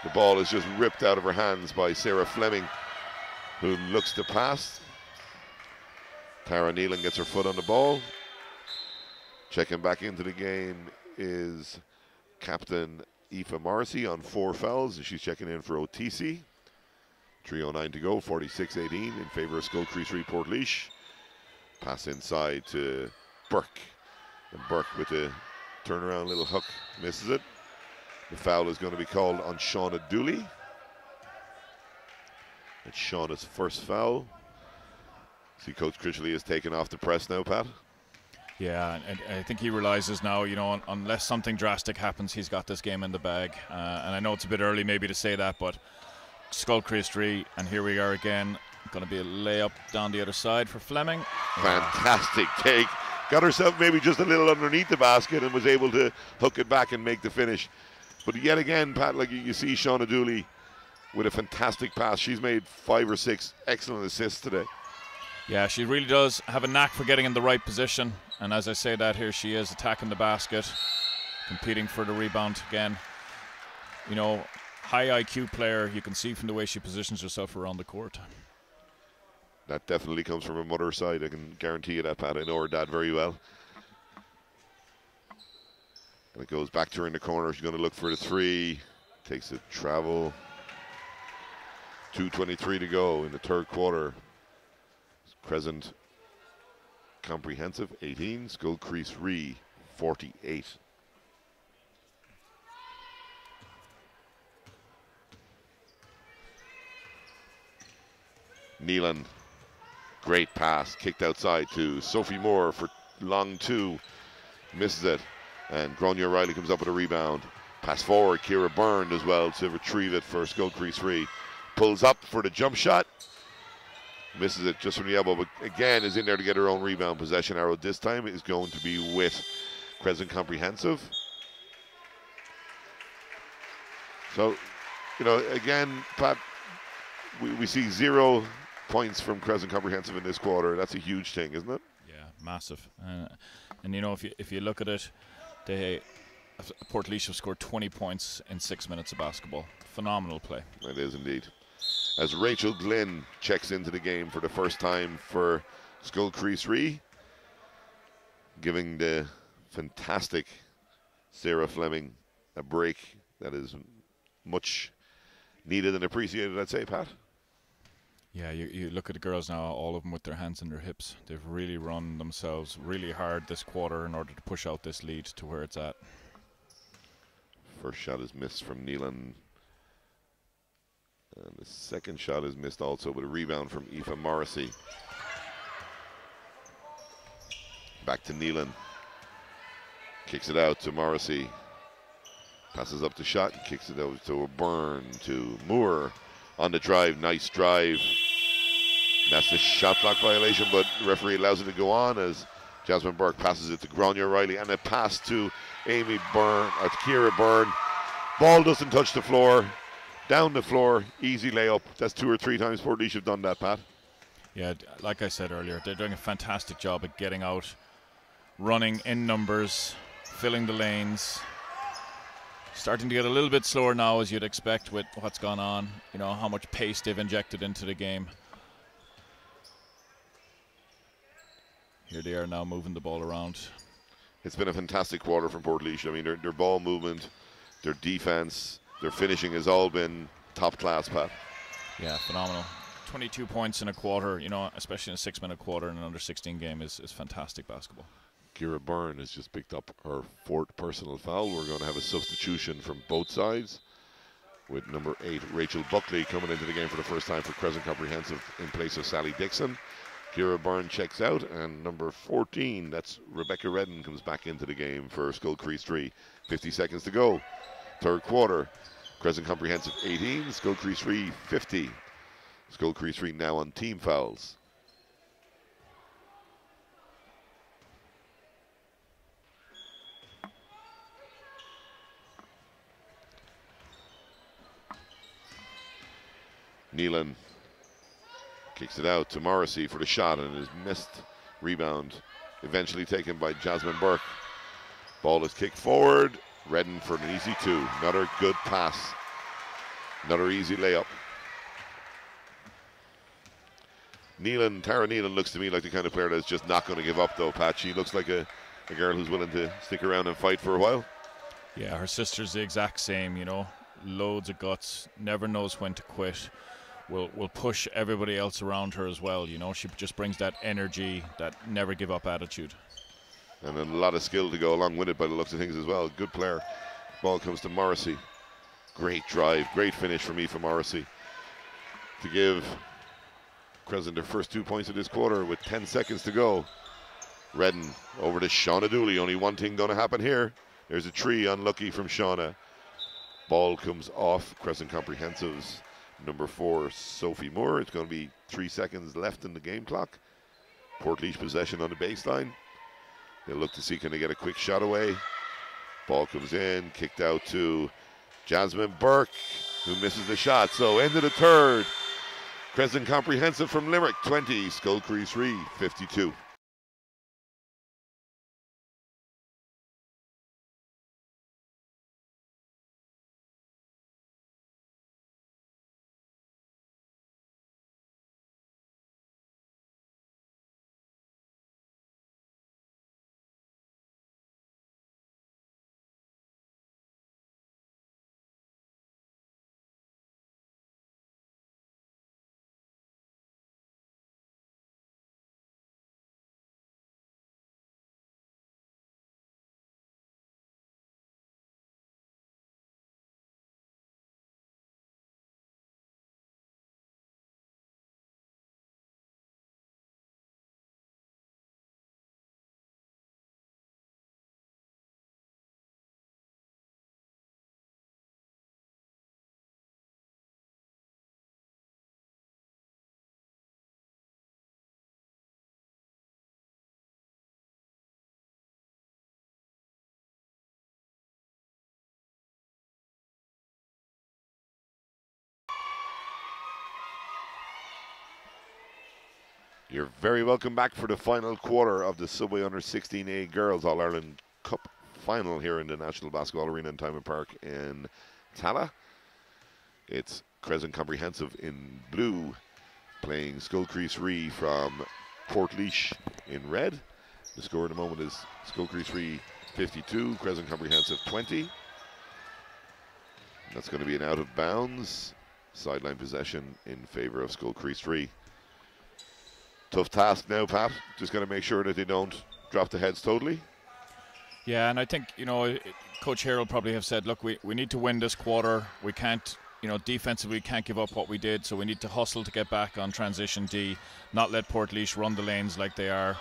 Speaker 1: The ball is just ripped out of her hands by Sarah Fleming, who looks to pass. Tara Nealon gets her foot on the ball. Checking back into the game is captain Aoife Morrissey on 4 fouls, and she's checking in for Otisi. 3:09 to go, 46-18 in favour of Scoil Chriost 3 Portlaoise. Pass inside to Burke, and Burke with a turnaround little hook misses it. The foul is going to be called on Shauna Dooley. It's Shauna's first foul. See, Coach Critchley has taken off the press now, Pat.
Speaker 2: Yeah, and I think he realizes now, unless something drastic happens, he's got this game in the bag. And I know it's a bit early maybe to say that, but Scoil Chriost 3, and here we are again. Going to be a layup down the other side for Fleming.
Speaker 1: Fantastic take. Got herself maybe just a little underneath the basket and was able to hook it back and make the finish. But yet again, Pat, like you see Shauna Dooley with a fantastic pass. She's made 5 or 6 excellent assists today.
Speaker 2: Yeah, she really does have a knack for getting in the right position. And as I say that, here she is attacking the basket, competing for the rebound again. High IQ player, you can see from the way she positions herself around the court.
Speaker 1: That definitely comes from her mother's side. I can guarantee you that, Pat. I know her dad very well. And it goes back to her in the corner. She's going to look for the 3. Takes a travel. 2:23 to go in the third quarter. Crescent Comprehensive 18, Scoil Chriost 3 48. Nealon, great pass, kicked outside to Sophie Moore for long 2, misses it, and Grania O'Reilly comes up with a rebound. Pass forward, Ciara Byrne as well to retrieve it for Scoil Chriost 3. Pulls up for the jump shot. Misses it just from the elbow, but again is in there to get her own rebound. Possession arrow this time is going to be with Crescent Comprehensive. So, again, Pat, we see 0 points from Crescent Comprehensive in this quarter. That's a huge thing, isn't it?
Speaker 2: Yeah, massive. And if you look at it, Portlaoise have scored 20 points in 6 minutes of basketball. Phenomenal play.
Speaker 1: It is indeed. As Rachel Glynn checks into the game for the first time for Scoil Chriost 3, giving the fantastic Sarah Fleming a break that is much needed and appreciated, I'd say, Pat.
Speaker 2: Yeah, you look at the girls now, all of them with their hands in their hips. They've really run themselves really hard this quarter in order to push out this lead to where it's at.
Speaker 1: First shot is missed from Neelan. And the second shot is missed also, with a rebound from Aoife Morrissey. Back to Neelan. Kicks it out to Morrissey. Passes up the shot and kicks it out to a burn to Moore on the drive. Nice drive. That's a shot clock violation, but the referee allows it to go on as Jasmine Burke passes it to Gráinne O'Reilly, and a pass to Amy Byrne, or to Ciara Byrne. Ball doesn't touch the floor. Down the floor, easy layup. That's 2 or 3 times Portlaoise have done that, Pat.
Speaker 2: Yeah, like I said earlier, they're doing a fantastic job at getting out, running in numbers, filling the lanes. Starting to get a little bit slower now, as you'd expect with what's gone on. You know, how much pace they've injected into the game. Here they are now moving the ball around.
Speaker 1: It's been a fantastic quarter from Portlaoise. I mean, their ball movement, their defense, their finishing has all been top class, Pat.
Speaker 2: Yeah, phenomenal. 22 points in a quarter, you know, especially in a 6-minute quarter in an under-16 game is fantastic basketball.
Speaker 1: Ciara Byrne has just picked up her 4th personal foul. We're going to have a substitution from both sides, with number 8, Rachel Buckley, coming into the game for the first time for Crescent Comprehensive in place of Sally Dixon. Ciara Byrne checks out, and number 14, that's Rebecca Redden, comes back into the game for Scoil Chriost 3. 50 seconds to go. Third quarter. Crescent Comprehensive 18, Scoil Chriost 3 50. Scoil Chriost 3 now on team fouls. Neelan kicks it out to Morrissey for the shot, and is missed. Rebound eventually taken by Jasmine Burke. Ball is kicked forward. Redden for an easy 2. Another good pass. Another easy layup. Tara Neelan looks to me like the kind of player that's just not going to give up, though, Pat. She looks like a girl who's willing to stick around and fight for a while.
Speaker 2: Yeah, her sister's the exact same, you know. Loads of guts, never knows when to quit. Will push everybody else around her as well, you know. She just brings that energy, that never give up attitude.
Speaker 1: And then a lot of skill to go along with it by the looks of things as well. Good player. Ball comes to Morrissey. Great drive, great finish from Aoife Morrissey to give Crescent their first 2 points of this quarter with 10 seconds to go. Redden over to Shauna Dooley. Only one thing going to happen here. There's a 3, unlucky from Shauna. Ball comes off Crescent Comprehensive's number 4, Sophie Moore. It's going to be 3 seconds left in the game clock. Portlaoise possession on the baseline. They'll look to see, can they get a quick shot away. Ball comes in, kicked out to Jasmine Burke, who misses the shot. So end of the third. Crescent Comprehensive from Limerick 20, Scoil Chriost 3 52. You're very welcome back for the final quarter of the Subway Under 16A Girls All-Ireland Cup final here in the National Basketball Arena in Tymon Park in Tala. It's Crescent Comprehensive in blue playing Scoil Chriost 3 from Portlaoise in red. The score at the moment is Scoil Chriost 3 52, Crescent Comprehensive 20. That's going to be an out of bounds. Sideline possession in favor of Scoil Chriost 3. Tough task now, Pat. Just got to make sure that they don't drop the heads totally.
Speaker 2: Yeah, and I think, Coach Hare will probably have said, look, we need to win this quarter. We can't, defensively can't give up what we did, so we need to hustle to get back on transition D, not let Portlaoise run the lanes like they are,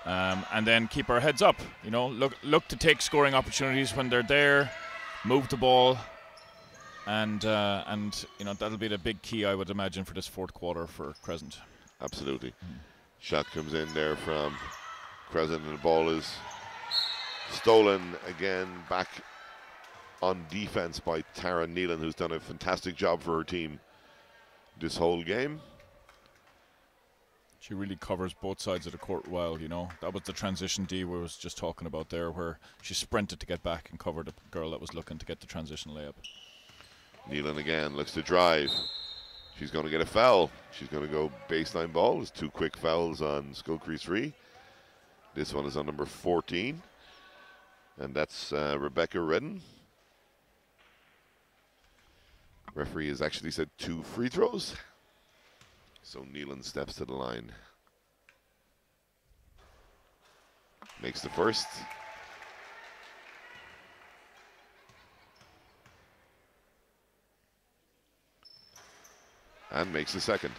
Speaker 2: and then keep our heads up. Look to take scoring opportunities when they're there, move the ball, and that'll be the big key, I would imagine, for this fourth quarter for Crescent.
Speaker 1: Absolutely. Shot comes in there from Crescent, and the ball is stolen again back on defense by Tara Nealon, who's done a fantastic job for her team this whole game.
Speaker 2: She really covers both sides of the court well, That was the transition D we was just talking about there, where she sprinted to get back and covered the girl that was looking to get the transition layup.
Speaker 1: Nealon again looks to drive. She's going to get a foul. She's going to go baseline ball. There's 2 quick fouls on Scoil Chriost 3. This one is on number 14. And that's Rebecca Redden. Referee has actually said 2 free throws. So Nealon steps to the line. Makes the first. And makes the second.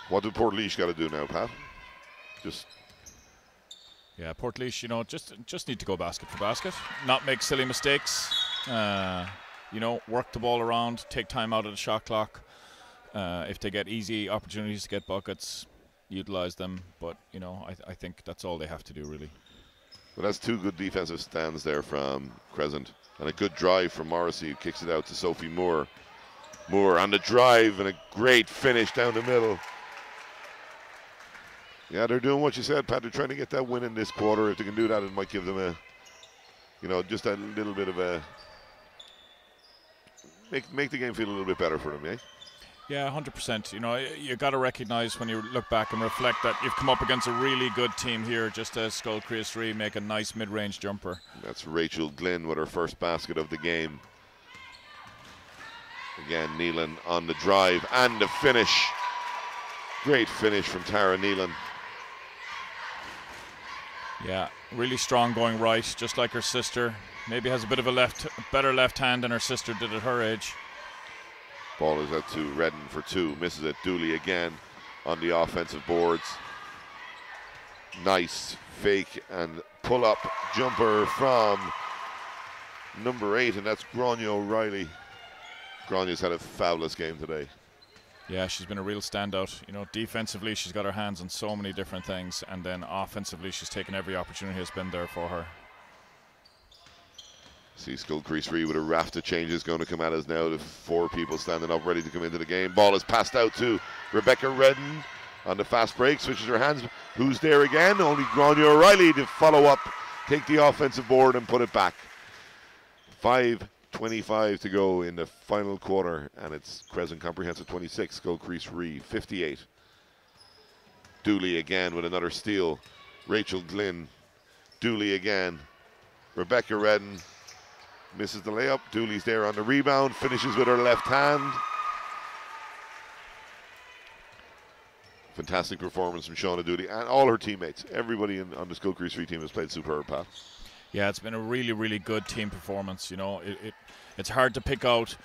Speaker 1: What did Portlaoise got to do now, Pat?
Speaker 2: Yeah, Portlaoise, just need to go basket for basket, not make silly mistakes. Work the ball around, take time out of the shot clock. If they get easy opportunities to get buckets, utilize them. But I think that's all they have to do, really.
Speaker 1: Well, that's 2 good defensive stands there from Crescent, and a good drive from Morrissey, who kicks it out to Sophie Moore. Moore on the drive and a great finish down the middle. Yeah, they're doing what you said, Pat. They're trying to get that win in this quarter. If they can do that, it might give them just a little bit of a make the game feel a little bit better for them, eh?
Speaker 2: Yeah, 100%. You got to recognize when you look back and reflect that you've come up against a really good team here, just as Scoil Chriost 3 make a nice mid-range jumper. That's
Speaker 1: Rachel Glynn with her first basket of the game. Again, Nealon on the drive and the finish. Great finish from Tara Nealon.
Speaker 2: Yeah, really strong going right, just like her sister. Maybe has a bit of a better left hand than her sister did at her age.
Speaker 1: Ball is out to Redden for 2. Misses it. Dooley again on the offensive boards. Nice fake and pull-up jumper from number 8, and that's Grania O'Reilly. Grania's had a fabulous game today.
Speaker 2: Yeah, she's been a real standout. Defensively, she's got her hands on so many different things, and then offensively, she's taken every opportunity that's been there for her.
Speaker 1: See Scoil Chriost 3 with a raft of changes going to come at us now. The 4 people standing up ready to come into the game. Ball is passed out to Rebecca Redden on the fast break. Switches her hands. Who's there again? Only Grania O'Reilly to follow up, take the offensive board and put it back. 5:25 to go in the final quarter, and it's Crescent Comprehensive 26, Scoil Chriost 3 58. Dooley again with another steal. Rachel Glynn. Dooley again. Rebecca Redden misses the layup. Dooley's there on the rebound, finishes with her left hand. Fantastic performance from Shauna Dooley and all her teammates. Everybody on the Scoil Chriost 3 team has played superb, Pat.
Speaker 2: Yeah, it's been a really, really good team performance. It's hard to pick out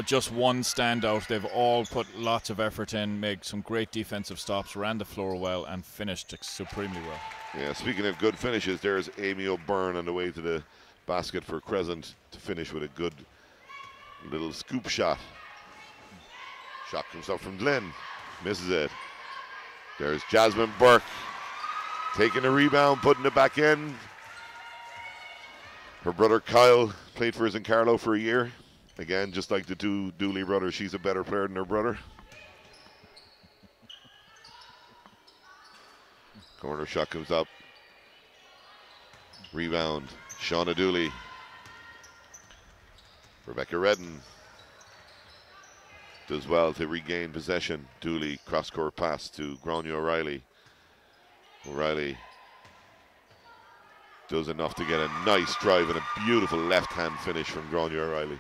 Speaker 2: just one standout. They've all put lots of effort in, made some great defensive stops, ran the floor well, and finished supremely well.
Speaker 1: Yeah, speaking of good finishes, there's Amy O'Byrne on the way to the basket for Crescent to finish with a good little scoop shot. Shot comes up from Glynn, misses it. There's Jasmine Burke taking the rebound, putting it back in. Her brother Kyle played for Carlo for a year. Again, just like the 2 Dooley brothers, she's a better player than her brother. Corner shot comes up. Rebound, Shauna Dooley. Rebecca Redden does well to regain possession. Dooley cross-court pass to Grania O'Reilly. O'Reilly does enough to get a nice drive and a beautiful left-hand finish from Grania O'Reilly.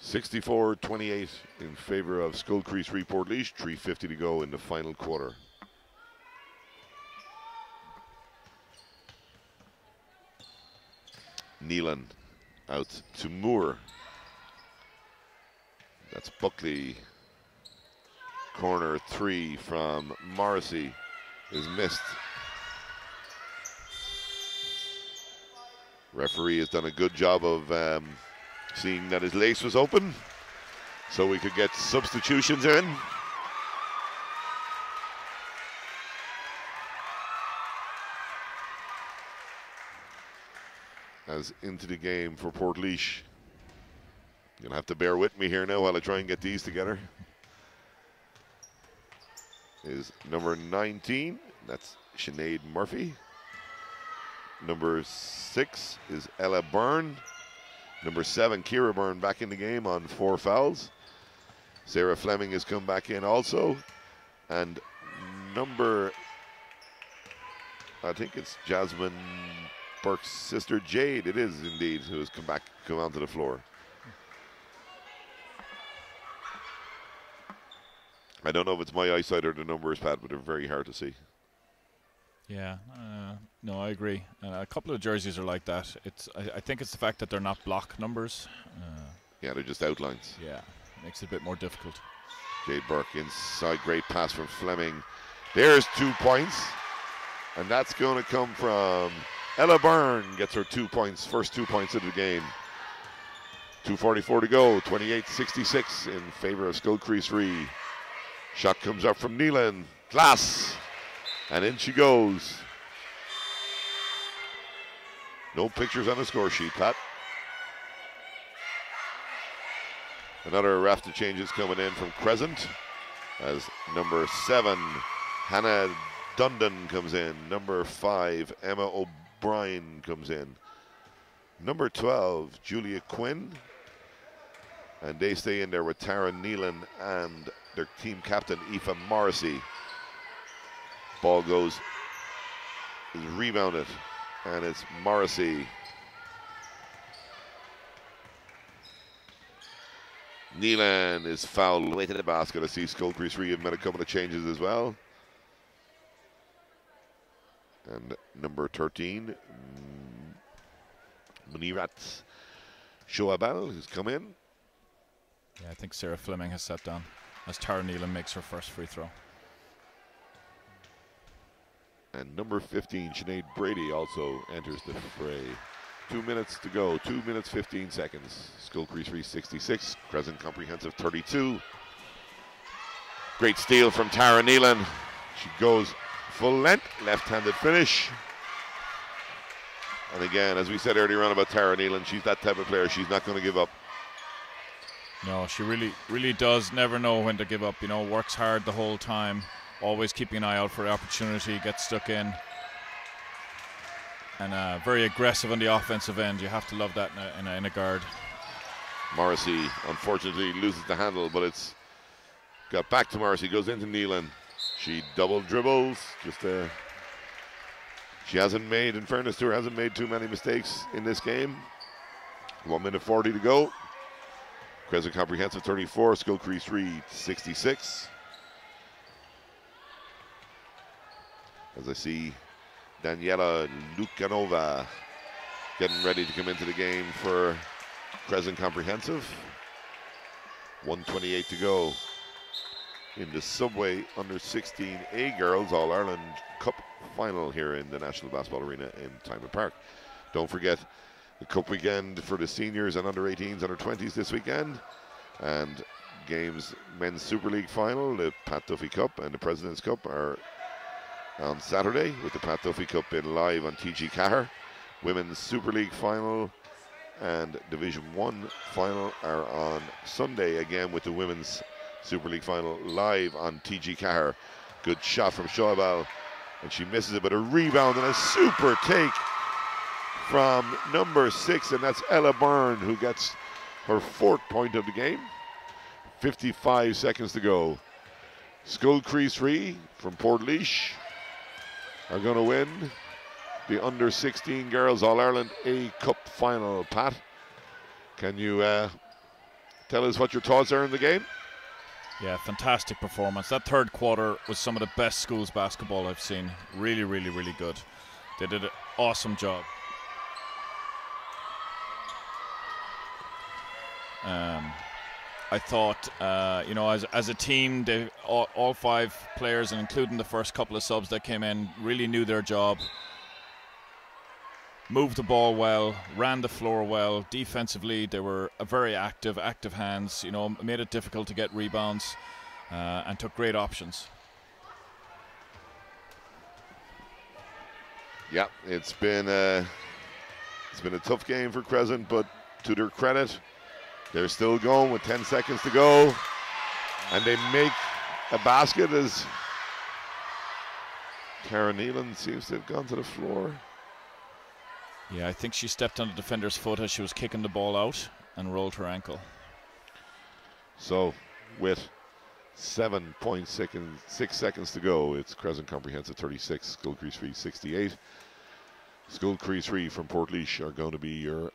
Speaker 1: 64-28 in favour of Scoil Crease Portlaoise. 3:50 to go in the final quarter. Neelan out to Moore. That's Buckley. Corner 3 from Morrissey is missed. Referee has done a good job of seeing that his lace was open, so we could get substitutions in. As into the game for Portlaoise. You're gonna have to bear with me here now while I try and get these together. Is number 19, that's Sinead Murphy. Number 6 is Ella Byrne. Number 7, Ciara Byrne, back in the game on 4 fouls. Sarah Fleming has come back in also. And number, I think it's Jasmine Burke's sister Jade, it is indeed, who has come onto the floor. I don't know if it's my eyesight or the numbers, Pat, but they're very hard to see.
Speaker 2: Yeah, no, I agree. A couple of jerseys are like that. I think it's the fact that they're not block numbers.
Speaker 1: Yeah, they're just outlines.
Speaker 2: Yeah, makes it a bit more difficult.
Speaker 1: Jade Burke inside, great pass from Fleming. There's 2 points, and that's going to come from Ella Byrne. Gets her 2 points, first 2 points of the game. 2:44 to go, 28-66 in favor of Scoil Crease. Shot comes up from Neelan, glass, and in she goes. No pictures on the score sheet, Pat. Another raft of changes coming in from Crescent as number 7, Hannah Dundon comes in. Number 5, Emma O'Brien comes in. Number 12, Julia Quinn. And they stay in there with Tara Neelan and their team captain, Aoife Morrissey. Ball is rebounded, and it's Morrissey. Neelan is fouled away to the basket. I see Scoil Crease have made a couple of changes as well. And number 13, Munirat Shoabal, who's come in.
Speaker 2: Yeah, I think Sarah Fleming has sat down as Tara Neelan makes her first free throw.
Speaker 1: And number 15, Sinead Brady, also enters the fray. 2 minutes to go, 2 minutes 15 seconds. Scoil Crease 66, Crescent Comprehensive 32. Great steal from Tara Neelan. She goes full length, left-handed finish. And again, as we said earlier on about Tara Neelan, she's that type of player. She's not going to give up.
Speaker 2: No, she really does never know when to give up. You know, works hard the whole time, always keeping an eye out for the opportunity, gets stuck in. And very aggressive on the offensive end. You have to love that in a guard.
Speaker 1: Morrissey, unfortunately, loses the handle, but it's got back to Morrissey, goes into Neelan. She double dribbles. She hasn't made, in fairness to her, hasn't made too many mistakes in this game. 1 minute 40 to go. Crescent Comprehensive 34, Scoil Crease 66. As I see Daniela Lukanova getting ready to come into the game for Crescent Comprehensive. 1:28 to go in the Subway Under 16A Girls All-Ireland Cup final here in the National Basketball Arena in Tymon Park. Don't forget the Cup weekend for the seniors and under 18s, under 20s this weekend. And games, Men's Super League final, the Pat Duffy Cup and the President's Cup are on Saturday, with the Pat Duffy Cup in live on TG Cahir. Women's Super League final and Division 1 final are on Sunday, again with the Women's Super League final live on TG Cahir. Good shot from Shoabal, and she misses it, but a rebound and a super take from number 6, and that's Ella Byrne, who gets her 4th point of the game. 55 seconds to go. Scoil Crease from Portlaoise are going to win the under 16 girls All-Ireland A Cup final. Pat, can you tell us what your thoughts are in the game?
Speaker 2: Yeah, fantastic performance. That third quarter was some of the best schools basketball I've seen. Really, really, really good. They did an awesome job. I thought, as a team, they all 5 players, and including the first couple of subs that came in, really knew their job. Moved the ball well, ran the floor well. Defensively, they were very active hands. Made it difficult to get rebounds, and took great options.
Speaker 1: Yeah, it's been a tough game for Crescent, but to their credit, they're still going with 10 seconds to go, and they make a basket as Karen Nealon seems to have gone to the floor.
Speaker 2: Yeah, I think she stepped on the defender's foot as she was kicking the ball out and rolled her ankle.
Speaker 1: So, with 7.6 seconds to go, it's Crescent Comprehensive 36, Scoil Crescent 3 68. Scoil Crescent 3 from Portlaoise are going to be your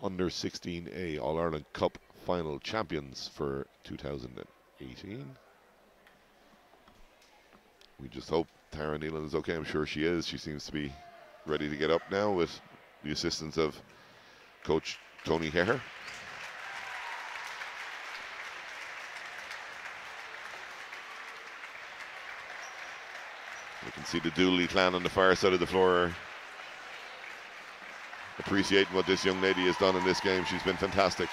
Speaker 1: under 16A All-Ireland Cup final champions for 2018. We just hope Tara Nealon is okay. I'm sure she is. She seems to be ready to get up now with the assistance of Coach Tony Hare. You can see the Dooley clan on the far side of the floor appreciating what this young lady has done in this game. She's been fantastic.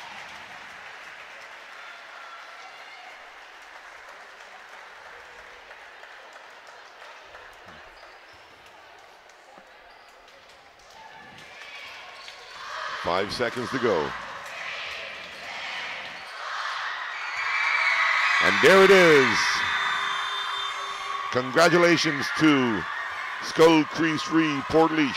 Speaker 1: Five seconds to go. And there it is. Congratulations to Scoil Crescent 3 Portlaoise,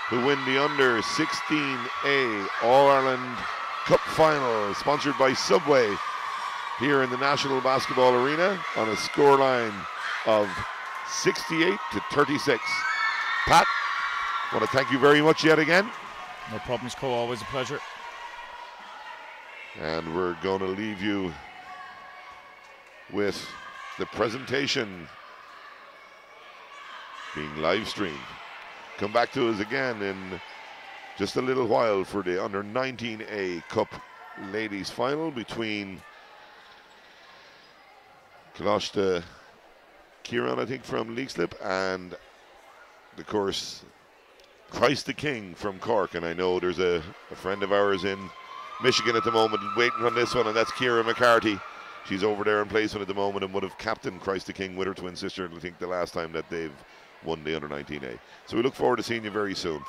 Speaker 1: who win the under 16A All-Ireland Cup final, sponsored by Subway, here in the National Basketball Arena on a scoreline of 68-36. Pat, I want to thank you very much yet again.
Speaker 2: No problems, Cole. Always a pleasure.
Speaker 1: And we're going to leave you with the presentation being live streamed. Come back to us again in just a little while for the under 19A Cup ladies final between Chriost Kieran, I think, from Leixlip, and of course Christ the King from Cork. And I know there's a friend of ours in Michigan at the moment waiting on this one, and that's Ciara McCarthy. She's over there in placement at the moment and would have captained Christ the King with her twin sister, I think, the last time that they've won the under 19A. So we look forward to seeing you very soon.